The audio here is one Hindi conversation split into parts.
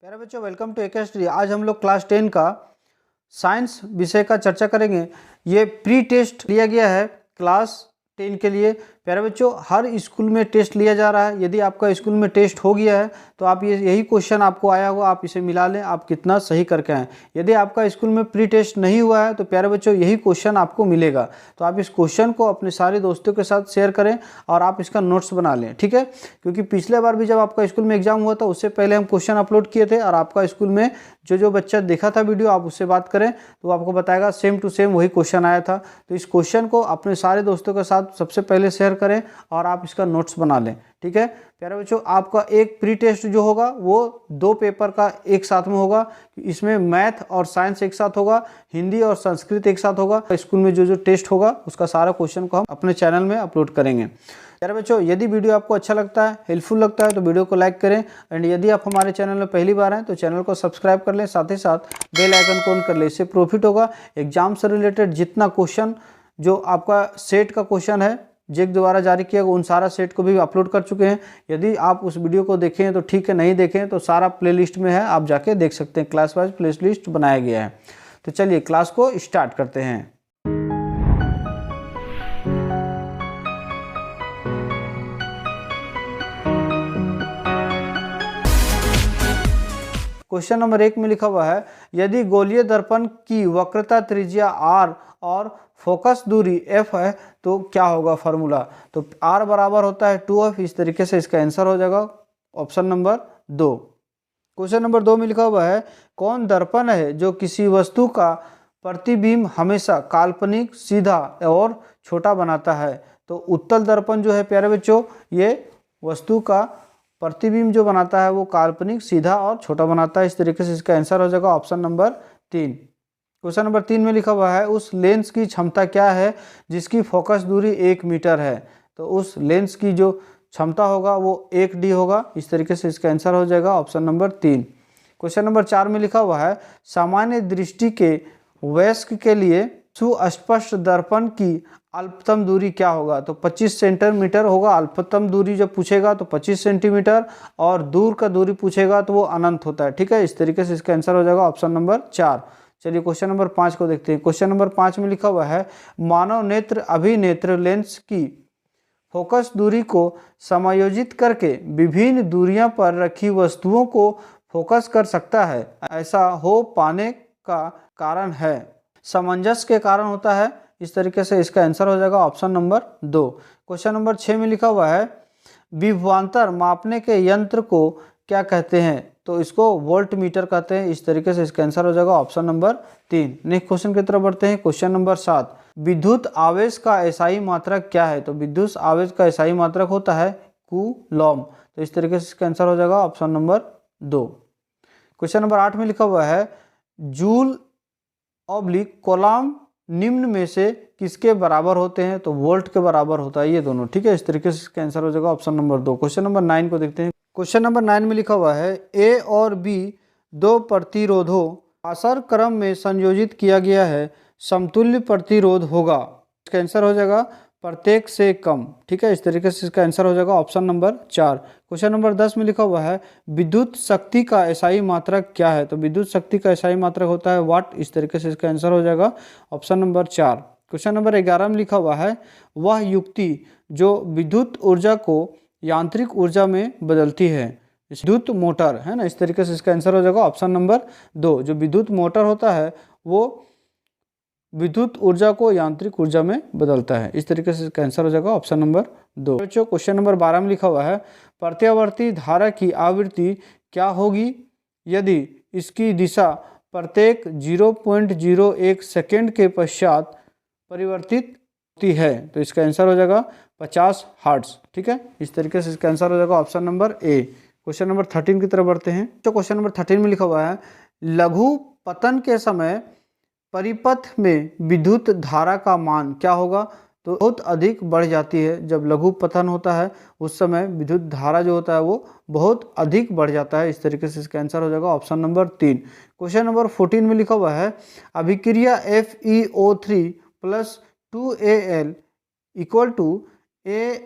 प्यारे बच्चों, वेलकम टू एकेस्ट्री। आज हम लोग क्लास 10 का साइंस विषय का चर्चा करेंगे। ये प्री टेस्ट लिया गया है क्लास 10 के लिए। प्यारे बच्चों, हर स्कूल में टेस्ट लिया जा रहा है। यदि आपका स्कूल में टेस्ट हो गया है तो आप यही क्वेश्चन आपको आया होगा, आप इसे मिला लें, आप कितना सही करके आएँ। यदि आपका स्कूल में प्री टेस्ट नहीं हुआ है तो प्यारे बच्चों यही क्वेश्चन आपको मिलेगा। तो आप इस क्वेश्चन को अपने सारे दोस्तों के साथ शेयर करें और आप इसका नोट्स बना लें, ठीक है। क्योंकि पिछले बार भी जब आपका स्कूल में एग्जाम हुआ था उससे पहले हम क्वेश्चन अपलोड किए थे और आपका स्कूल में जो बच्चा देखा था वीडियो, आप उससे बात करें तो आपको बताएगा सेम टू सेम वही क्वेश्चन आया था। तो इस क्वेश्चन को अपने सारे दोस्तों के साथ सबसे पहले शेयर करें और आप इसका नोट्स बना लें, ठीक है। प्यारे बच्चों, आपका एक प्री टेस्ट जो होगा वो 2 पेपर का एक साथ में होगा। इसमें मैथ और साइंस एक साथ होगा, हिंदी और संस्कृत एक साथ होगा। स्कूल में जो टेस्ट होगा उसका सारा क्वेश्चन को हम अपने चैनल में अपलोड करेंगे। प्यारे बच्चों, यदि वीडियो आपको अच्छा लगता है, हेल्पफुल लगता है तो वीडियो को लाइक करें। एंड यदि आप हमारे चैनल में पहली बार हैं तो चैनल को सब्सक्राइब कर लें, साथ ही साथ बेल आइकन को ऑन कर लें। इससे प्रॉफिट होगा। एग्जाम से रिलेटेड जितना क्वेश्चन जो आपका सेट का क्वेश्चन है जेक द्वारा जारी किया गया, उन सारा सेट को भी अपलोड कर चुके हैं। यदि आप उस वीडियो को देखें तो ठीक है, नहीं देखें तो सारा प्लेलिस्ट में है, आप जाके देख सकते हैं। क्लास वाइज प्लेलिस्ट बनाया गया है। तो चलिए क्लास को स्टार्ट करते हैं। क्वेश्चन नंबर 1 में लिखा हुआ है, यदि गोलीय दर्पण की वक्रता त्रिज्या r और फोकस दूरी f है तो क्या होगा फॉर्मूला। तो r बराबर होता है 2f। इस तरीके से इसका आंसर हो जाएगा ऑप्शन नंबर 2। क्वेश्चन नंबर 2 में लिखा हुआ है, कौन दर्पण है जो किसी वस्तु का प्रतिबिंब हमेशा काल्पनिक, सीधा और छोटा बनाता है। तो उत्तल दर्पण जो है प्यारे बच्चों, ये वस्तु का प्रतिबिंब जो बनाता है वो काल्पनिक, सीधा और छोटा बनाता है। इस तरीके से इसका आंसर हो जाएगा ऑप्शन नंबर 3। क्वेश्चन नंबर 3 में लिखा हुआ है, उस लेंस की क्षमता क्या है जिसकी फोकस दूरी 1 मीटर है। तो उस लेंस की जो क्षमता होगा वो 1d होगा। इस तरीके से इसका आंसर हो जाएगा ऑप्शन नंबर 3। क्वेश्चन नंबर 4 में लिखा हुआ है, सामान्य दृष्टि के वयस्क के लिए सुस्पष्ट दर्पण की अल्पतम दूरी क्या होगा। तो 25 सेंटीमीटर होगा। अल्पतम दूरी जब पूछेगा तो 25 सेंटीमीटर, और दूर का दूरी पूछेगा तो वो अनंत होता है, ठीक है। इस तरीके से इसका आंसर हो जाएगा ऑप्शन नंबर 4। चलिए क्वेश्चन नंबर 5 को देखते हैं। क्वेश्चन नंबर 5 में लिखा हुआ है, मानव नेत्र अभिनेत्र लेंस की फोकस दूरी को समायोजित करके विभिन्न दूरियां पर रखी वस्तुओं को फोकस कर सकता है। ऐसा हो पाने का कारण है, सामंजस्य के कारण होता है। इस तरीके से इसका आंसर हो जाएगा ऑप्शन नंबर 2। क्वेश्चन नंबर 6 में लिखा हुआ है, विभवांतर मापने के यंत्र को क्या कहते हैं। तो इसको वोल्ट मीटर कहते हैं। इस तरीके से इसका आंसर हो जाएगा ऑप्शन नंबर 3। नेक्स्ट क्वेश्चन की तरफ बढ़ते हैं। क्वेश्चन नंबर 7, विद्युत आवेश का एसआई मात्रक क्या है। तो विद्युत आवेश का एसआई मात्रक होता है कूलॉम। तो इस तरीके से इसका आंसर हो जाएगा ऑप्शन नंबर 2। क्वेश्चन नंबर 8 में लिखा हुआ है, जूल ऑब्लिक कूलॉम निम्न में से किसके बराबर होते हैं। तो वोल्ट के बराबर होता है ये दोनों, ठीक है। इस तरीके से इसका आंसर हो जाएगा ऑप्शन नंबर 2। क्वेश्चन नंबर 9 को देखते हैं। क्वेश्चन नंबर 9 में लिखा हुआ है, ए और बी 2 प्रतिरोधों आसर क्रम में संयोजित किया गया है, समतुल्य प्रतिरोध होगा। इसका आंसर हो जाएगा प्रत्येक से कम, ठीक है। इस तरीके से इसका आंसर हो जाएगा ऑप्शन नंबर 4। क्वेश्चन नंबर 10 में लिखा हुआ है, विद्युत शक्ति का एसआई मात्रक क्या है। तो विद्युत शक्ति का एसआई मात्रक होता है वाट। इस तरीके से इसका आंसर हो जाएगा ऑप्शन नंबर 4। क्वेश्चन नंबर 11 में लिखा हुआ है, वह युक्ति जो विद्युत ऊर्जा को यांत्रिक ऊर्जा में बदलती है। विद्युत मोटर है ना। इस तरीके से इसका आंसर हो जाएगा ऑप्शन नंबर 2। जो विद्युत मोटर होता है वो विद्युत ऊर्जा को यांत्रिक ऊर्जा में बदलता है। इस तरीके से इसका आंसर हो जाएगा ऑप्शन नंबर 2। बच्चों, क्वेश्चन नंबर 12 में लिखा हुआ है, प्रत्यावर्ती धारा की आवृत्ति क्या होगी यदि इसकी दिशा प्रत्येक 0.01 सेकेंड के पश्चात परिवर्तित होती है। तो इसका आंसर हो जाएगा 50 हर्ट्ज, ठीक है। इस तरीके से इसका आंसर हो जाएगा option number A. Question number 13 की तरफ बढ़ते हैं। तो क्वेश्चन नंबर 13 में लिखा हुआ है, लघु पतन के समय परिपथ में विद्युत धारा का मान क्या होगा। तो बहुत अधिक बढ़ जाती है। जब लघु पतन होता है उस समय विद्युत धारा जो होता है वो बहुत अधिक बढ़ जाता है। इस तरीके से इसका आंसर हो जाएगा ऑप्शन नंबर 3। क्वेश्चन नंबर 14 में लिखा हुआ है, अभिक्रिया FeO3 + 2Al =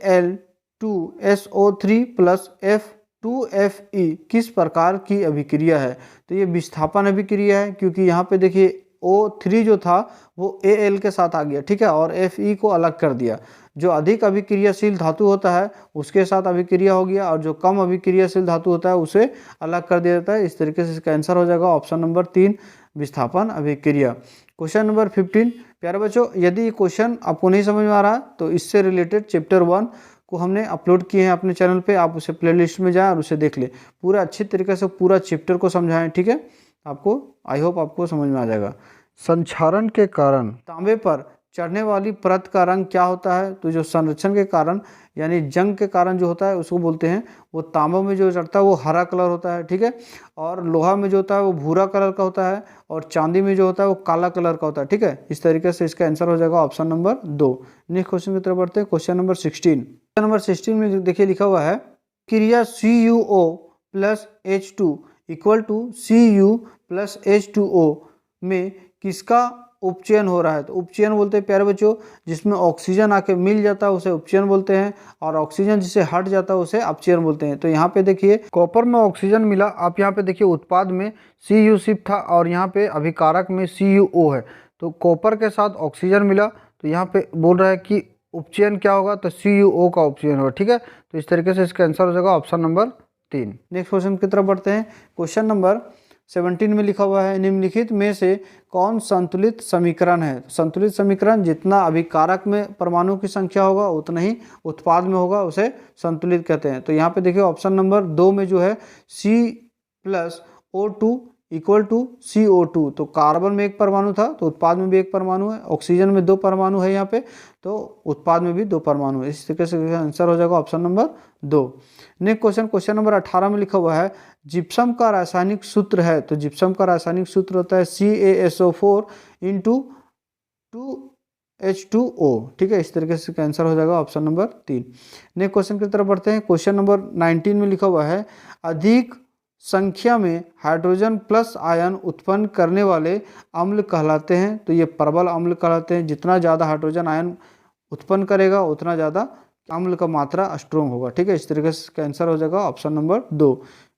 Al2SO3 + 2Fe किस प्रकार की अभिक्रिया है? तो ये विस्थापन अभिक्रिया है, क्योंकि यहाँ पे देखिए O3 जो था वो Al के साथ आ गया, ठीक है, और Fe को अलग कर दिया। जो अधिक अभिक्रियाशील धातु होता है उसके साथ अभिक्रिया हो गया, और जो कम अभिक्रियाशील धातु होता है उसे अलग कर दिया जाता है। इस तरीके से इसका आंसर हो जाएगा ऑप्शन नंबर 3, विस्थापन अभिक्रिया। Question number 15। प्यारे बच्चों, यदि क्वेश्चन आपको नहीं समझ में आ रहा तो इससे रिलेटेड चैप्टर 1 को हमने अपलोड किए हैं अपने चैनल पे, आप उसे प्लेलिस्ट में जाएं और उसे देख लें। पूरा अच्छी तरीके से पूरा चैप्टर को समझाएं, ठीक है, आपको आई होप आपको समझ में आ जाएगा। संक्षारण के कारण तांबे पर चढ़ने वाली परत का रंग क्या होता है? तो जो संरक्षण के कारण यानी जंग के कारण जो होता है उसको बोलते हैं, वो तांबा में जो चढ़ता है वो हरा कलर होता है, ठीक है, और लोहा में जो होता है वो भूरा कलर का होता है, और चांदी में जो होता है वो काला कलर का होता है, ठीक है। इस तरीके से इसका आंसर हो जाएगा ऑप्शन नंबर 2। नेक्स्ट क्वेश्चन की तरफ बढ़ते हैं। Question number 16। क्वेश्चन नंबर 16 में देखिए लिखा हुआ है क्रिया CuO plus H2 equal to Cu plus H2O में किसका उपचयन हो रहा है? तो उपचयन बोलते हैं प्यारे बच्चों जिसमें ऑक्सीजन आके मिल जाता है उसे उपचयन बोलते हैं, और ऑक्सीजन जिसे हट जाता है उसे अपचयन बोलते हैं। तो यहाँ पे देखिए कॉपर में ऑक्सीजन मिला, आप यहाँ पे देखिए उत्पाद में Cu सिर्फ था और यहाँ पे अभिकारक में CuO है, तो कॉपर के साथ ऑक्सीजन मिला, तो यहाँ पे बोल रहा है कि उपचयन क्या होगा? तो CuO का उपचयन होगा, ठीक है। तो इस तरीके से इसका आंसर हो जाएगा ऑप्शन नंबर 3। नेक्स्ट क्वेश्चन की तरफ बढ़ते हैं। क्वेश्चन नंबर 17 में लिखा हुआ है निम्नलिखित में से कौन संतुलित समीकरण है? संतुलित समीकरण जितना अभिकारक में परमाणु की संख्या होगा उतना ही उत्पाद में होगा, उसे संतुलित कहते हैं। तो यहाँ पे देखिए ऑप्शन नंबर 2 में जो है C+O2 इक्वल टू CO2, तो कार्बन में एक परमाणु था तो उत्पाद में भी एक परमाणु है, ऑक्सीजन में 2 परमाणु है यहाँ पे, तो उत्पाद में भी 2 परमाणु है। इस तरीके से आंसर हो जाएगा option number 2। Next question, question number 18 में लिखा हुआ है जिप्सम का रासायनिक सूत्र है। तो जिप्सम का रासायनिक सूत्र होता है CaSO4 इंटू 2H2O, ठीक है। इस तरीके से आंसर हो जाएगा ऑप्शन नंबर 3। नेक्स्ट क्वेश्चन की तरफ बढ़ते हैं। क्वेश्चन नंबर 19 में लिखा हुआ है अधिक संख्या में हाइड्रोजन प्लस आयन उत्पन्न करने वाले अम्ल कहलाते हैं। तो ये प्रबल अम्ल कहलाते हैं। जितना ज़्यादा हाइड्रोजन आयन उत्पन्न करेगा उतना ज़्यादा अम्ल का मात्रा स्ट्रोंग होगा, ठीक है। इस तरीके से इसका आंसर हो जाएगा ऑप्शन नंबर 2।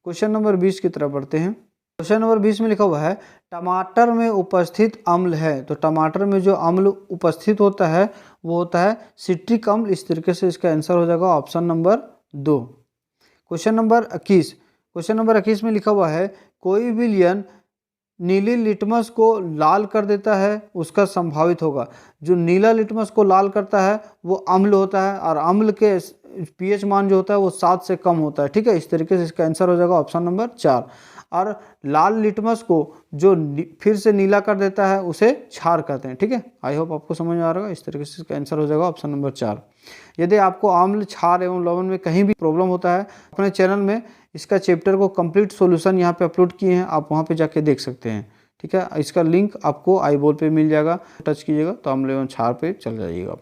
क्वेश्चन नंबर 20 की तरफ बढ़ते हैं। क्वेश्चन नंबर 20 में लिखा हुआ है टमाटर में उपस्थित अम्ल है। तो टमाटर में जो अम्ल उपस्थित होता है वो होता है सिट्रिक अम्ल। इस तरीके से इसका आंसर हो जाएगा option number 2। Question number 21। Question number 21 में लिखा हुआ है कोई भी विलयन नीली लिटमस को लाल कर देता है उसका संभावित होगा। जो नीला लिटमस को लाल करता है वो अम्ल होता है, और अम्ल के pH मान जो होता है वो 7 से कम होता है, ठीक है। इस तरीके से इसका आंसर हो जाएगा ऑप्शन नंबर 4। और लाल लिटमस को जो फिर से नीला कर देता है उसे क्षार कहते हैं, ठीक है। आई होप आपको समझ में आ रहा होगा। इस तरीके से इसका आंसर हो जाएगा ऑप्शन नंबर 4। यदि आपको अम्ल, क्षार एवं लवण में कहीं भी प्रॉब्लम होता है अपने चैनल में इसका चैप्टर को कंप्लीट सॉल्यूशन यहाँ पे अपलोड किए हैं, आप वहाँ पे जाके देख सकते हैं, ठीक है। इसका लिंक आपको आई बॉल पे मिल जाएगा, टच कीजिएगा तो अम्ल एवं क्षार पे चल जाइएगा।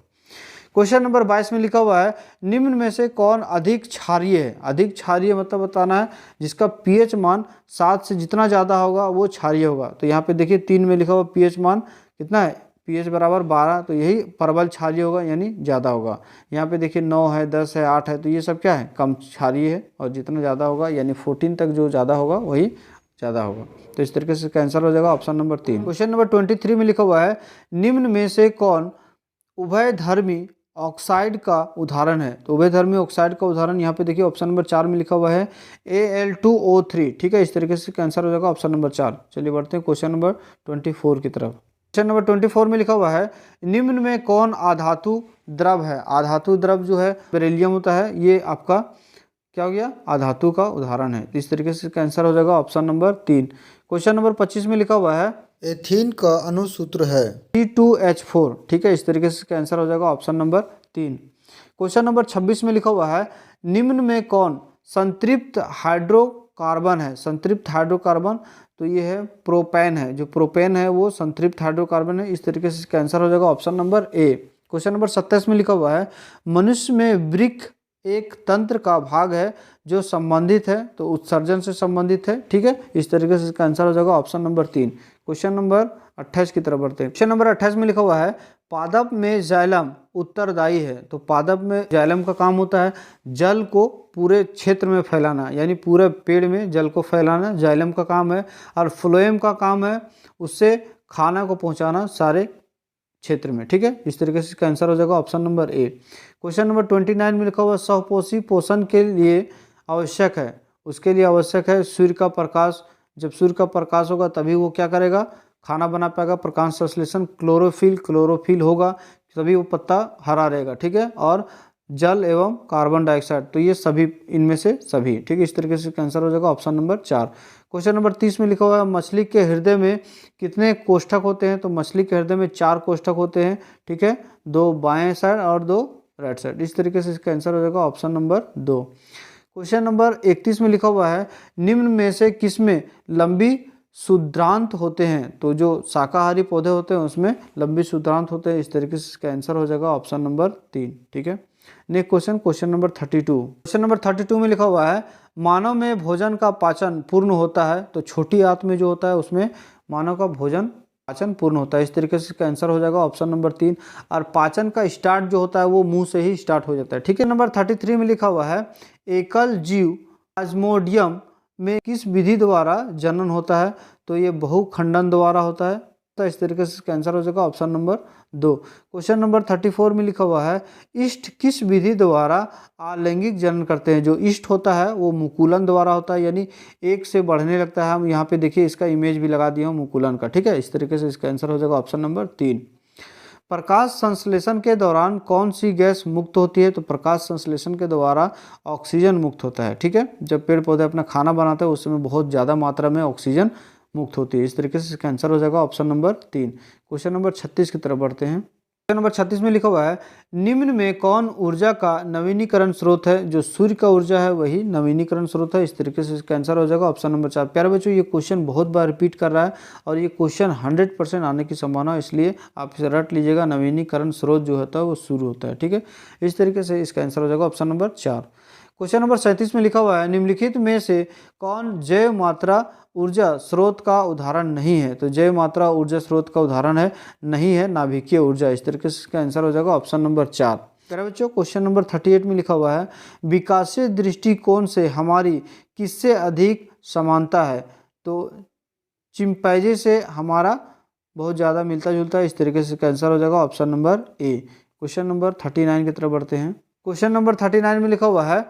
क्वेश्चन नंबर 22 में लिखा हुआ है निम्न में से कौन अधिक क्षारीय है? अधिक क्षारीय मतलब बताना है जिसका pH मान 7 से जितना ज़्यादा होगा वो क्षारीय होगा। तो यहाँ पे देखिए 3 में लिखा हुआ pH मान कितना है? pH बराबर 12, तो यही प्रबल क्षारीय होगा यानी ज़्यादा होगा। यहाँ पे देखिए 9 है, 10 है, 8 है, तो ये सब क्या है? कम क्षारीय है, और जितना ज़्यादा होगा यानी 14 तक जो ज़्यादा होगा वही ज़्यादा होगा। तो इस तरीके से कैंसर हो जाएगा ऑप्शन नंबर 3। क्वेश्चन नंबर 23 में लिखा हुआ है निम्न में से कौन उभयधर्मी ऑक्साइड का उदाहरण है? तो उभयधर्मी ऑक्साइड का उदाहरण यहाँ पे देखिए ऑप्शन नंबर 4 में लिखा हुआ है Al2O3, ठीक है। इस तरीके से कैंसर हो जाएगा ऑप्शन नंबर 4। चलिए बढ़ते हैं क्वेश्चन नंबर 24 की तरफ। क्वेश्चन नंबर 24 में लिखा हुआ है निम्न में कौन आधातु द्रव है? आधातु द्रव जो है बेरिलियम होता है, ये आपका क्या हो गया? आधातु का उदाहरण है। इस तरीके से कैंसर हो जाएगा ऑप्शन नंबर 3। क्वेश्चन नंबर 25 में लिखा हुआ है एथीन का अणुसूत्र है C2H4, ठीक है। इस तरीके से कैंसर हो जाएगा ऑप्शन नंबर 3। क्वेश्चन नंबर 26 में लिखा हुआ है निम्न में कौन संतृप्त हाइड्रोकार्बन है? संतृप्त हाइड्रोकार्बन तो ये है प्रोपेन है, जो प्रोपेन है वो संतृप्त हाइड्रोकार्बन है। इस तरीके से कैंसर हो जाएगा option number A. Question number 27 में लिखा हुआ है मनुष्य में वृक्क एक तंत्र का भाग है जो संबंधित है, तो उत्सर्जन से संबंधित है, ठीक है। इस तरीके से इसका आंसर हो जाएगा ऑप्शन नंबर 3। क्वेश्चन नंबर 28 की तरफ बढ़ते हैं। क्वेश्चन नंबर 28 में लिखा हुआ है पादप में जाइलम उत्तरदायी है। तो पादप में जाइलम का काम होता है जल को पूरे क्षेत्र में फैलाना, यानी पूरे पेड़ में जल को फैलाना जाइलम का काम है। और फ्लोएम का काम है उससे खाना को पहुंचाना सारे क्षेत्र में, ठीक है। इस तरीके से इसका आंसर हो जाएगा option number A. Question number 29 में लिखा हुआ सहपोषी पोषण के लिए आवश्यक है, उसके लिए आवश्यक है सूर्य का प्रकाश। जब सूर्य का प्रकाश होगा तभी वो क्या करेगा, खाना बना पाएगा। प्रकाश संश्लेषण क्लोरोफिल होगा तभी वो पत्ता हरा रहेगा, ठीक है। और जल एवं कार्बन डाइऑक्साइड, तो ये सभी इनमें से सभी, ठीक है। इस तरीके से आंसर हो जाएगा ऑप्शन नंबर 4। क्वेश्चन नंबर 30 में लिखा हुआ है मछली के हृदय में कितने कोष्ठक होते हैं। तो मछली के हृदय में 4 कोष्ठक होते हैं, ठीक है, 2 बाएं साइड और 2 राइट साइड। इस तरीके से इसका आंसर हो जाएगा ऑप्शन नंबर 2। क्वेश्चन नंबर 31 में लिखा हुआ है निम्न में से किसमें लंबी शुद्रांत होते हैं। तो जो शाकाहारी पौधे होते हैं उसमें लंबी शुद्रांत होते हैं। इस तरीके से इसका आंसर हो जाएगा ऑप्शन नंबर 3, ठीक है। Next question, question number 32। Question number 32 में लिखा हुआ है मानव में भोजन का पाचन पूर्ण होता है। तो छोटी आंत में जो होता है उसमें मानव का भोजन पाचन पूर्ण होता है। इस तरीके से इसका आंसर हो जाएगा ऑप्शन नंबर 3। और पाचन का स्टार्ट जो होता है वो मुंह से ही स्टार्ट हो जाता है, ठीक है। नंबर 33 में लिखा हुआ है एकल जीव प्लाज्मोडियम में किस विधि द्वारा जनन होता है। तो ये बहुखंडन द्वारा होता है। तो इस तरीके से इसका आंसर हो जाएगा ऑप्शन नंबर 2। क्वेश्चन नंबर 34 में लिखा हुआ है ईस्ट किस विधि द्वारा अलैंगिक जनन करते हैं। जो ईस्ट होता है वो मुकुलन द्वारा होता है, यानी एक से बढ़ने लगता है। हम यहाँ पे देखिए इसका इमेज भी लगा दिया हूँ मुकुलन का, ठीक है। इस तरीके से इसका आंसर हो जाएगा ऑप्शन नंबर 3। प्रकाश संश्लेषण के दौरान कौन सी गैस मुक्त होती है। तो प्रकाश संश्लेषण के द्वारा ऑक्सीजन मुक्त होता है, ठीक है। जब पेड़ पौधे अपना खाना बनाते हैं उस समय बहुत ज़्यादा मात्रा में ऑक्सीजन मुक्त होती है। इस तरीके से इसका आंसर हो जाएगा ऑप्शन नंबर 3। क्वेश्चन नंबर 36 की तरफ बढ़ते हैं। क्वेश्चन नंबर 36 में लिखा हुआ है निम्न में कौन ऊर्जा का नवीनीकरण स्रोत है। जो सूर्य का ऊर्जा है वही नवीनीकरण स्रोत है। इस तरीके से इसका आंसर हो जाएगा ऑप्शन नंबर 4। प्यारे बच्चों ये क्वेश्चन बहुत बार रिपीट कर रहा है और ये क्वेश्चन 100% आने की संभावना है, इसलिए आप इसे रट लीजिएगा। नवीनीकरण स्रोत जो होता है वो सूर्य होता है, ठीक है। इस तरीके से इसका आंसर हो जाएगा ऑप्शन नंबर 4। क्वेश्चन नंबर 37 में लिखा हुआ है निम्नलिखित में से कौन जैव मात्रा ऊर्जा स्रोत का उदाहरण नहीं है। तो जैव मात्रा ऊर्जा स्रोत का उदाहरण है नहीं है नाभिकीय ऊर्जा। इस तरीके से इसका आंसर हो जाएगा ऑप्शन नंबर 4। प्यारे बच्चों क्वेश्चन नंबर 38 में लिखा हुआ है विकासीय दृष्टिकोण से हमारी किससे अधिक समानता है। तो चिंपैंजी से हमारा बहुत ज़्यादा मिलता जुलता है। इस तरीके से इसका आंसर हो जाएगा option number A. Question number 39 की तरफ बढ़ते हैं। क्वेश्चन नंबर 39 में लिखा हुआ है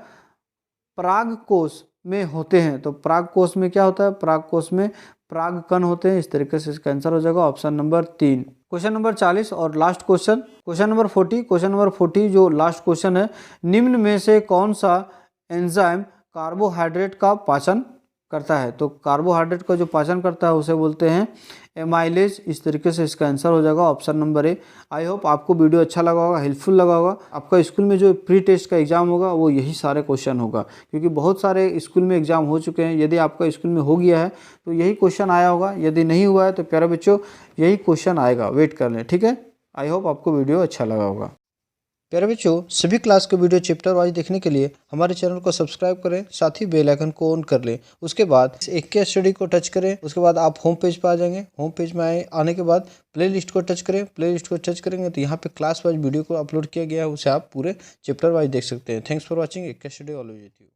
पराग कोश में होते हैं। तो पराग कोश में क्या होता है, पराग कोश में पराग कण होते हैं। इस तरीके से इसका आंसर हो जाएगा ऑप्शन नंबर 3। क्वेश्चन नंबर 40 और last question, question number 40। Question number 40 जो लास्ट क्वेश्चन है निम्न में से कौन सा एंजाइम कार्बोहाइड्रेट का पाचन करता है। तो कार्बोहाइड्रेट का जो पाचन करता है उसे बोलते हैं एमाइलेज। इस तरीके से इसका आंसर हो जाएगा option number A. I hope आपको वीडियो अच्छा लगा होगा, हेल्पफुल लगा होगा। आपका स्कूल में जो प्री टेस्ट का एग्जाम होगा वो यही सारे क्वेश्चन होगा, क्योंकि बहुत सारे स्कूल में एग्जाम हो चुके हैं। यदि आपका स्कूल में हो गया है तो यही क्वेश्चन आया होगा, यदि नहीं हुआ है तो प्यारे बच्चों यही क्वेश्चन आएगा, वेट कर लें, ठीक है। आई होप आपको वीडियो अच्छा लगा होगा। प्यारे बच्चों सभी क्लास के वीडियो चैप्टर वाइज देखने के लिए हमारे चैनल को सब्सक्राइब करें, साथ ही बेल आइकन को ऑन कर लें। उसके बाद एक के स्टडी को टच करें, उसके बाद आप होम पेज पर आ जाएंगे। होम पेज में आने के बाद प्लेलिस्ट को टच करें। प्लेलिस्ट को टच करेंगे तो यहाँ पे क्लास वाइज वीडियो को अपलोड किया गया है, उसे आप पूरे चैप्टर वाइज देख सकते हैं। Thanks for watching. एक के स्टडी ऑलवेज विथ यू।